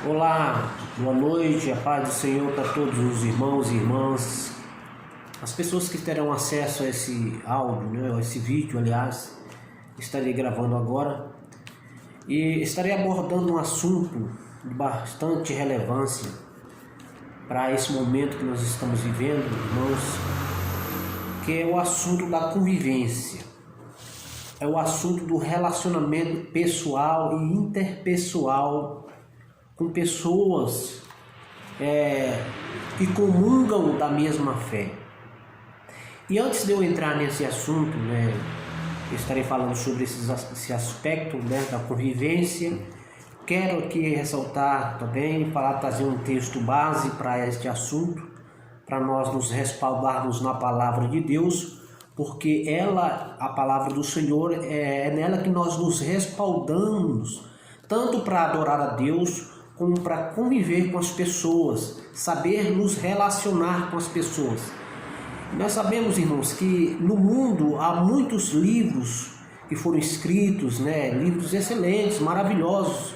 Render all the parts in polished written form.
Olá, boa noite, a paz do Senhor para todos os irmãos e irmãs, as pessoas que terão acesso a esse áudio, a esse vídeo, aliás, estarei gravando agora e estarei abordando um assunto de bastante relevância para esse momento que nós estamos vivendo, irmãos, que é o assunto da convivência, é o assunto do relacionamento pessoal e interpessoal com pessoas que comungam da mesma fé. E antes de eu entrar nesse assunto, eu estarei falando sobre esse aspecto da convivência. Quero aqui ressaltar também, trazer um texto base para este assunto, para nós nos respaldarmos na palavra de Deus, porque a palavra do Senhor, é nela que nós nos respaldamos, tanto para adorar a Deus, como para conviver com as pessoas, saber nos relacionar com as pessoas. Nós sabemos, irmãos, que no mundo há muitos livros que foram escritos, livros excelentes, maravilhosos,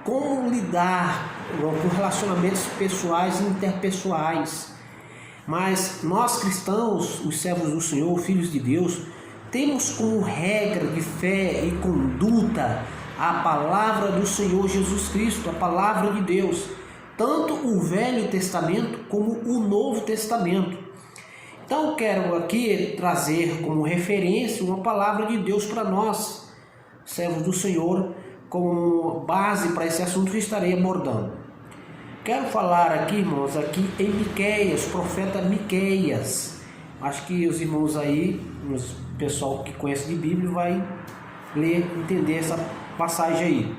como lidar com relacionamentos pessoais e interpessoais. Mas nós cristãos, os servos do Senhor, filhos de Deus, temos como regra de fé e conduta a palavra do Senhor Jesus Cristo, a palavra de Deus, tanto o Velho Testamento como o Novo Testamento. Então quero aqui trazer como referência uma palavra de Deus para nós, servos do Senhor, como base para esse assunto que estarei abordando. Quero falar aqui, irmãos, em Miqueias, profeta Miqueias. Acho que os irmãos aí, o pessoal que conhece de Bíblia vai ler, entender essa passagem aí.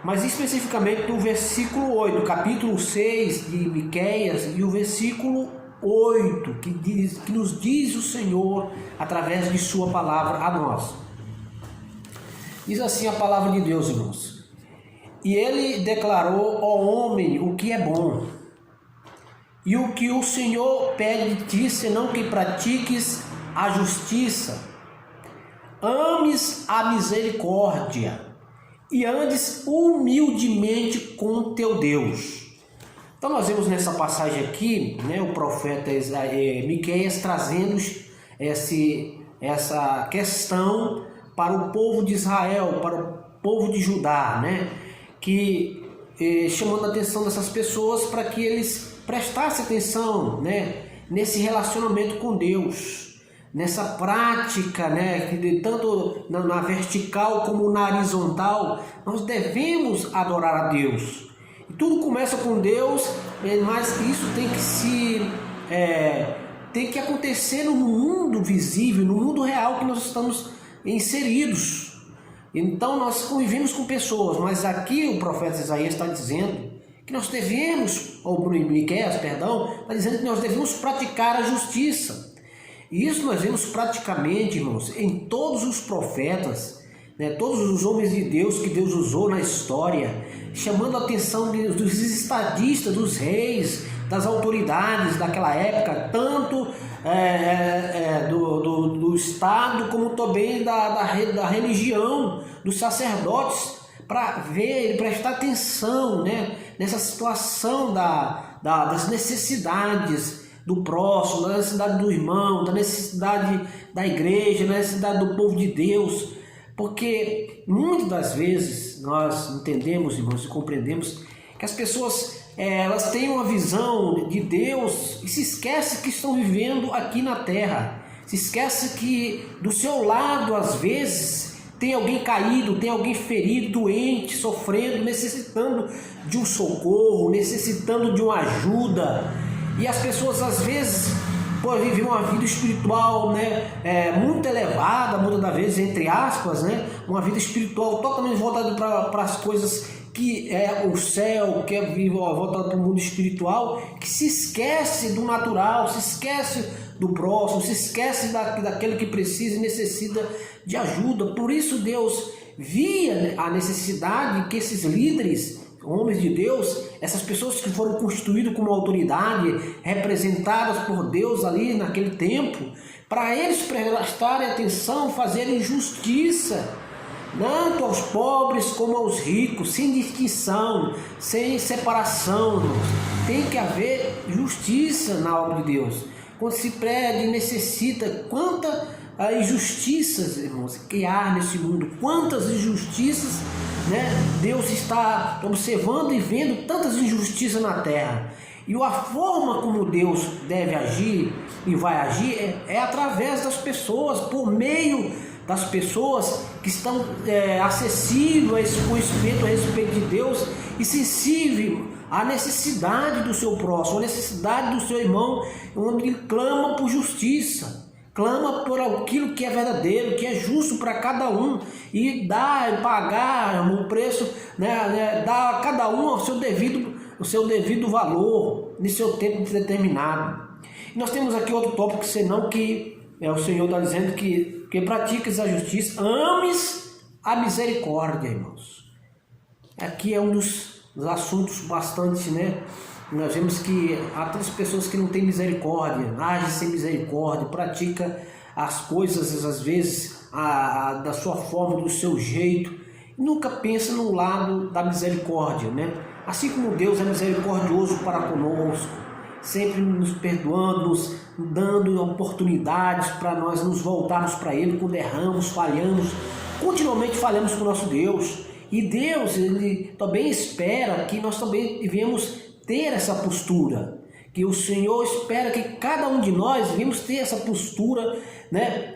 Mas especificamente no versículo 8, capítulo 6 de Miqueias, e o versículo 8, que nos diz o Senhor através de sua palavra a nós. Diz assim a palavra de Deus, irmãos: e ele declarou ao homem o que é bom, e o que o Senhor pede de ti, senão que pratiques a justiça, ames a misericórdia e andes humildemente com teu Deus. Então nós vemos nessa passagem aqui, o profeta Miqueias trazendo essa questão para o povo de Israel, para o povo de Judá, que chamando a atenção dessas pessoas para que eles prestassem atenção, nesse relacionamento com Deus, nessa prática, que tanto na vertical como na horizontal, nós devemos adorar a Deus. E tudo começa com Deus, mas isso tem que acontecer no mundo visível, no mundo real que nós estamos inseridos. Então nós convivemos com pessoas, mas aqui o profeta Isaías está dizendo que nós devemos, ou Miqueias, está dizendo que nós devemos praticar a justiça. E isso nós vemos praticamente, irmãos, em todos os profetas, todos os homens de Deus que Deus usou na história, chamando a atenção dos estadistas, dos reis, das autoridades daquela época, tanto do Estado como também da religião, dos sacerdotes, para ver e prestar atenção nessa situação das necessidades do próximo, da necessidade do irmão, da necessidade da igreja, da necessidade do povo de Deus, porque muitas das vezes nós entendemos, irmãos, e compreendemos que as pessoas elas têm uma visão de Deus e se esquecem que estão vivendo aqui na terra, se esquecem que do seu lado às vezes tem alguém caído, tem alguém ferido, doente, sofrendo, necessitando de um socorro, necessitando de uma ajuda. E as pessoas às vezes podem viver uma vida espiritual muito elevada, muitas das vezes, entre aspas, uma vida espiritual totalmente voltada para as coisas que é o céu, que é voltado para o mundo espiritual, que se esquece do natural, se esquece do próximo, se esquece daquele que precisa e necessita de ajuda. Por isso Deus via a necessidade que esses líderes, homens de Deus, essas pessoas que foram constituídas como autoridade, representadas por Deus ali naquele tempo, para eles prestarem atenção, fazerem justiça, tanto aos pobres como aos ricos, sem distinção, sem separação, irmãos. Tem que haver justiça na obra de Deus. Quando se pede, necessita, quantas injustiças, irmãos, que há nesse mundo, quantas injustiças, né? Deus está observando e vendo tantas injustiças na terra. E a forma como Deus deve agir e vai agir é através das pessoas, por meio das pessoas que estão acessíveis a esse conhecimento a respeito de Deus e sensível à necessidade do seu próximo, à necessidade do seu irmão, onde ele clama por justiça, clama por aquilo que é verdadeiro, que é justo para cada um, e dá e pagar o preço, dá a cada um o seu devido valor, no seu tempo determinado. E nós temos aqui outro tópico, senão que o Senhor está dizendo que pratiques a justiça, ames a misericórdia, irmãos. Aqui é um dos assuntos bastante, nós vemos que há tantas pessoas que não têm misericórdia, agem sem misericórdia, pratica as coisas às vezes da sua forma, do seu jeito, e nunca pensa no lado da misericórdia, Assim como Deus é misericordioso para conosco, sempre nos perdoando, nos dando oportunidades para nós nos voltarmos para Ele quando erramos, falhamos, continuamente falhamos com o nosso Deus. E Deus, Ele também espera que nós também devemos ter essa postura, que o Senhor espera que cada um de nós devemos ter essa postura,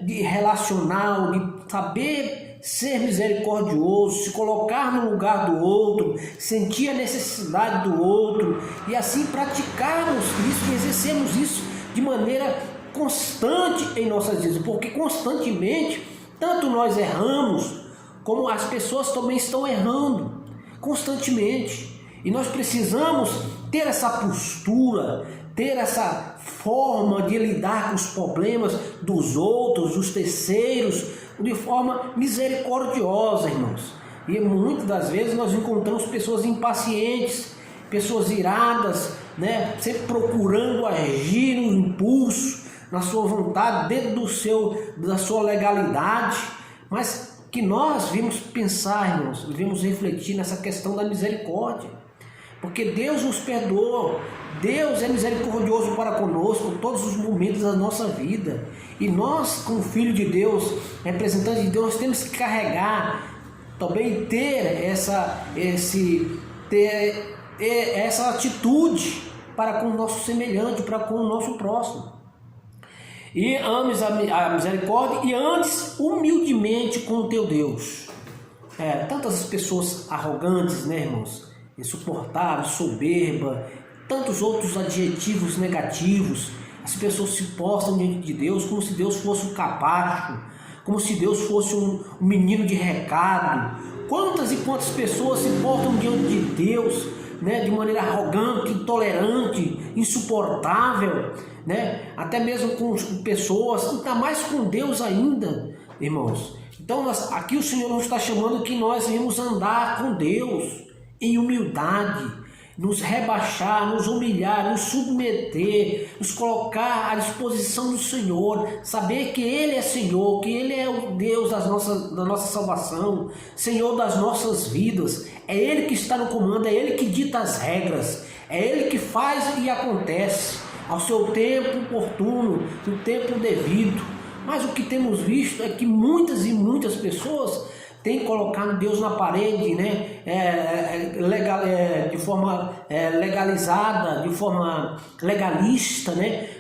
de relacional, de saber ser misericordioso, se colocar no lugar do outro, sentir a necessidade do outro e assim praticarmos isso, exercermos isso de maneira constante em nossas vidas, porque constantemente tanto nós erramos como as pessoas também estão errando constantemente, e nós precisamos ter essa postura, ter essa forma de lidar com os problemas dos outros, dos terceiros, de forma misericordiosa, irmãos. E muitas das vezes nós encontramos pessoas impacientes, pessoas iradas, sempre procurando agir no impulso, na sua vontade, dentro da sua legalidade, mas que nós vimos pensar, irmãos, devemos refletir nessa questão da misericórdia, porque Deus nos perdoou, Deus é misericordioso para conosco em todos os momentos da nossa vida, e nós, como filho de Deus, representante de Deus, nós temos que carregar, também ter essa atitude para com o nosso semelhante, para com o nosso próximo. E ames a misericórdia e andes humildemente com o teu Deus. Tantas pessoas arrogantes, irmãos, insuportáveis, soberba, tantos outros adjetivos negativos. As pessoas se postam diante de Deus como se Deus fosse um capacho, como se Deus fosse um menino de recado. Quantas e quantas pessoas se portam diante de Deus, de maneira arrogante, intolerante, insuportável, até mesmo com pessoas, ainda mais com Deus ainda, irmãos. Então aqui o Senhor nos está chamando que nós devemos andar com Deus em humildade, nos rebaixar, nos humilhar, nos submeter, nos colocar à disposição do Senhor, saber que Ele é Senhor, que Ele é o Deus da nossa salvação, Senhor das nossas vidas. É Ele que está no comando, é Ele que dita as regras, é Ele que faz e acontece ao seu tempo oportuno, no tempo devido. Mas o que temos visto é que muitas e muitas pessoas tem colocado Deus na parede, de forma legalizada, de forma legalista,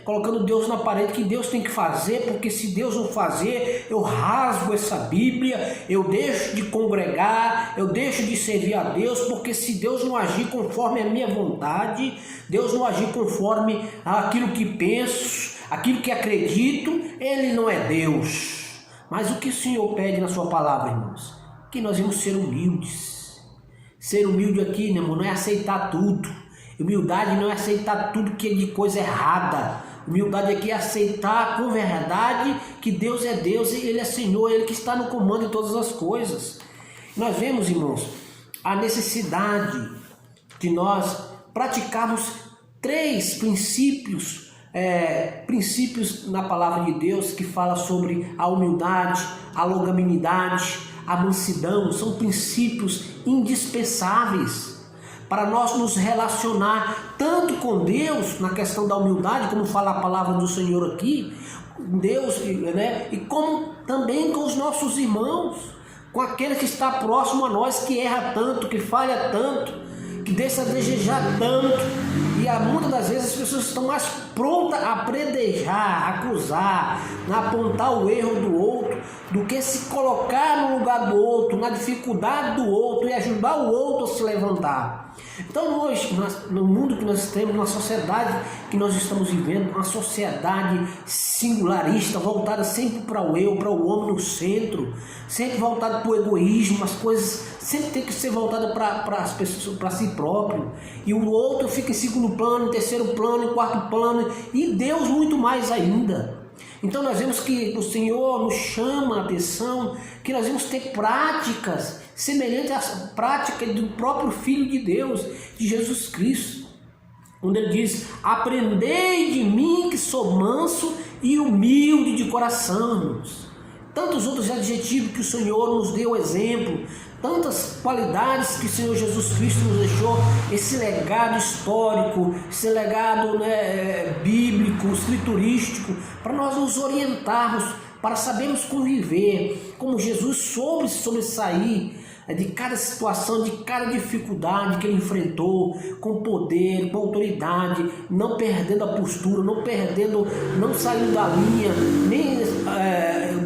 colocando Deus na parede, que Deus tem que fazer, porque se Deus não fazer, eu rasgo essa Bíblia, eu deixo de congregar, eu deixo de servir a Deus, porque se Deus não agir conforme a minha vontade, Deus não agir conforme aquilo que penso, aquilo que acredito, Ele não é Deus. Mas o que o Senhor pede na sua palavra, irmãos? Que nós vamos ser humildes. Ser humilde aqui, irmão, não é aceitar tudo. Humildade não é aceitar tudo que é de coisa errada. Humildade aqui é aceitar com verdade que Deus é Deus e Ele é Senhor, Ele que está no comando de todas as coisas. Nós vemos, irmãos, a necessidade de nós praticarmos 3 princípios na palavra de Deus, que fala sobre a humildade, a longanimidade, a mansidão, são princípios indispensáveis para nós nos relacionar tanto com Deus, na questão da humildade, como fala a palavra do Senhor aqui, Deus, né? E como também com os nossos irmãos, com aquele que está próximo a nós, que erra tanto, que falha tanto, que deixa a desejar tanto. E muitas das vezes as pessoas estão mais prontas a predejar, acusar, a apontar o erro do outro, do que se colocar no lugar do outro, na dificuldade do outro e ajudar o outro a se levantar. Então hoje, no mundo que nós temos, na sociedade que nós estamos vivendo, uma sociedade singularista, voltada sempre para o eu, para o homem no centro, sempre voltada para o egoísmo, as coisas sempre tem que ser voltada para as pessoas, para si próprio, e o outro fica em segundo plano, em terceiro plano, em quarto plano, e Deus muito mais ainda. Então nós vemos que o Senhor nos chama a atenção, que nós vamos ter práticas semelhantes às práticas do próprio Filho de Deus, de Jesus Cristo, onde ele diz: aprendei de mim que sou manso e humilde de coração. Tantos outros adjetivos que o Senhor nos deu exemplo, tantas qualidades que o Senhor Jesus Cristo nos deixou, esse legado histórico, esse legado, bíblico, escriturístico, para nós nos orientarmos, para sabermos conviver, como Jesus soube sobressair de cada situação, de cada dificuldade que ele enfrentou, com poder, com autoridade, não perdendo a postura, não saindo da linha, nem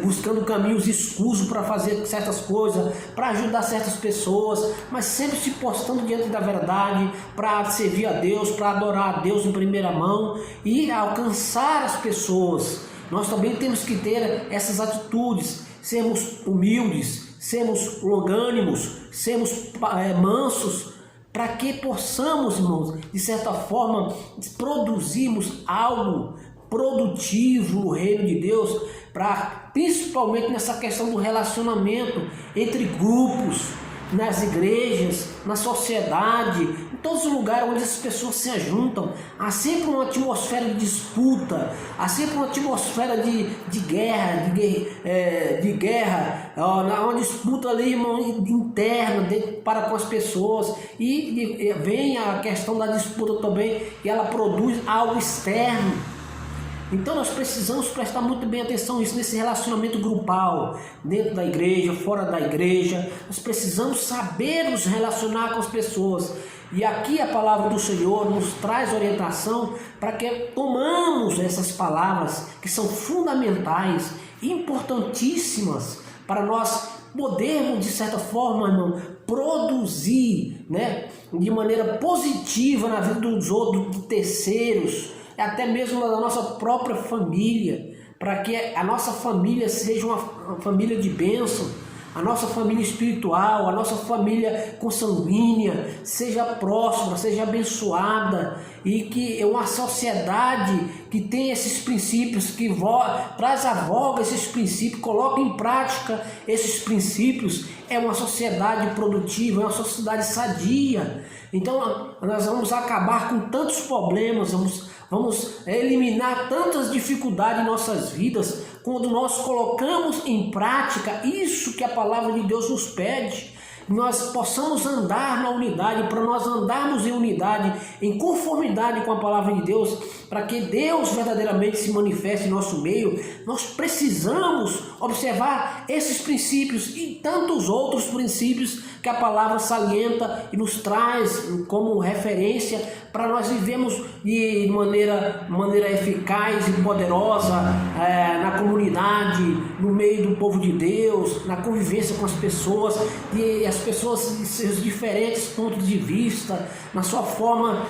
buscando caminhos escusos para fazer certas coisas, para ajudar certas pessoas, mas sempre se postando diante da verdade, para servir a Deus, para adorar a Deus em primeira mão e alcançar as pessoas. Nós também temos que ter essas atitudes, sermos humildes, sermos longânimos, sermos mansos, para que possamos, irmãos, de certa forma, produzirmos algo produtivo no reino de Deus, principalmente nessa questão do relacionamento entre grupos, nas igrejas, na sociedade, em todos os lugares onde as pessoas se ajuntam. Há sempre uma atmosfera de disputa, há sempre uma atmosfera de guerra, uma disputa ali, irmão, interna para com as pessoas, e vem a questão da disputa também, e ela produz algo externo. Então nós precisamos prestar muito bem atenção nisso, nesse relacionamento grupal, dentro da igreja, fora da igreja. Nós precisamos saber nos relacionar com as pessoas. E aqui a palavra do Senhor nos traz orientação para que tomamos essas palavras que são fundamentais, importantíssimas, para nós podermos, de certa forma, irmão, produzir, de maneira positiva na vida dos outros, de terceiros, até mesmo da nossa própria família, para que a nossa família seja uma família de bênção, a nossa família espiritual, a nossa família consanguínea seja próxima, seja abençoada, e que é uma sociedade que tem esses princípios, que traz à voga esses princípios, coloca em prática esses princípios, é uma sociedade produtiva, é uma sociedade sadia. Então nós vamos acabar com tantos problemas, vamos eliminar tantas dificuldades em nossas vidas, quando nós colocamos em prática isso que a palavra de Deus nos pede. Nós possamos andar na unidade, para nós andarmos em unidade, em conformidade com a palavra de Deus, para que Deus verdadeiramente se manifeste em nosso meio. Nós precisamos observar esses princípios e tantos outros princípios que a palavra salienta e nos traz como referência para nós vivemos de maneira eficaz e poderosa na comunidade, no meio do povo de Deus, na convivência com as pessoas, e as pessoas de seus diferentes pontos de vista, na sua forma,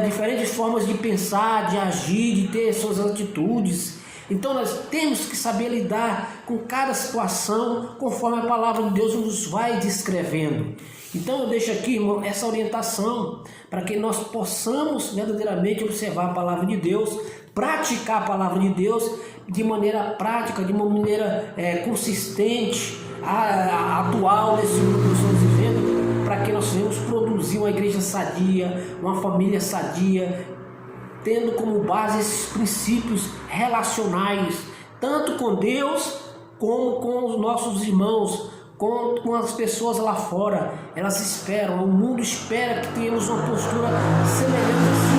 diferentes formas de pensar, de agir, de ter suas atitudes. Então nós temos que saber lidar com cada situação conforme a palavra de Deus nos vai descrevendo. Então eu deixo aqui, irmão, essa orientação para que nós possamos verdadeiramente observar a palavra de Deus, praticar a palavra de Deus de maneira prática, de uma maneira consistente, atual nesse mundo que nós estamos vivendo, para que nós venhamos produzir uma igreja sadia, uma família sadia, tendo como base esses princípios relacionais, tanto com Deus como com os nossos irmãos, com as pessoas lá fora, elas esperam, o mundo espera que tenhamos uma postura semelhante assim.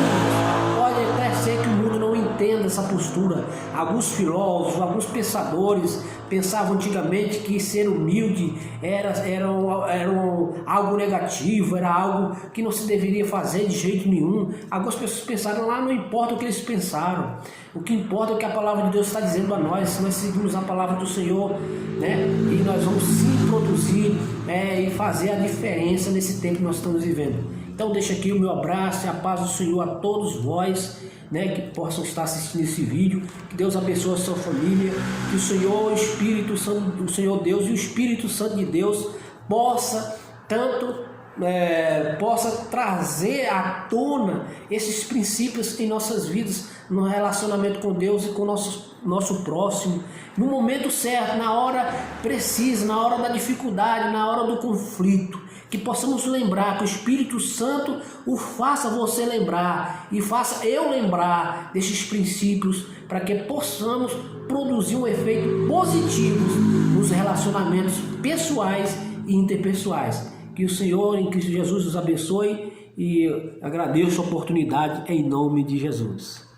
Pode até ser que o mundo não entenda essa postura. Alguns filósofos, alguns pensadores pensavam antigamente que ser humilde era algo negativo, era algo que não se deveria fazer de jeito nenhum. Algumas pessoas pensaram lá, não importa o que eles pensaram. O que importa é o que a palavra de Deus está dizendo a nós. Se nós seguimos a palavra do Senhor, né, e nós vamos sim produzir e fazer a diferença nesse tempo que nós estamos vivendo. Então deixa aqui o meu abraço e a paz do Senhor a todos vós, né, que possam estar assistindo esse vídeo. Que Deus abençoe a sua família, que o Senhor, o Espírito Santo, o Senhor Deus e o Espírito Santo de Deus possa trazer à tona esses princípios em nossas vidas, no relacionamento com Deus e com o nosso próximo, no momento certo, na hora precisa, na hora da dificuldade, na hora do conflito. Que possamos lembrar, que o Espírito Santo o faça você lembrar e faça eu lembrar desses princípios, para que possamos produzir um efeito positivo nos relacionamentos pessoais e interpessoais. Que o Senhor, em Cristo Jesus, nos abençoe, e agradeço a oportunidade em nome de Jesus.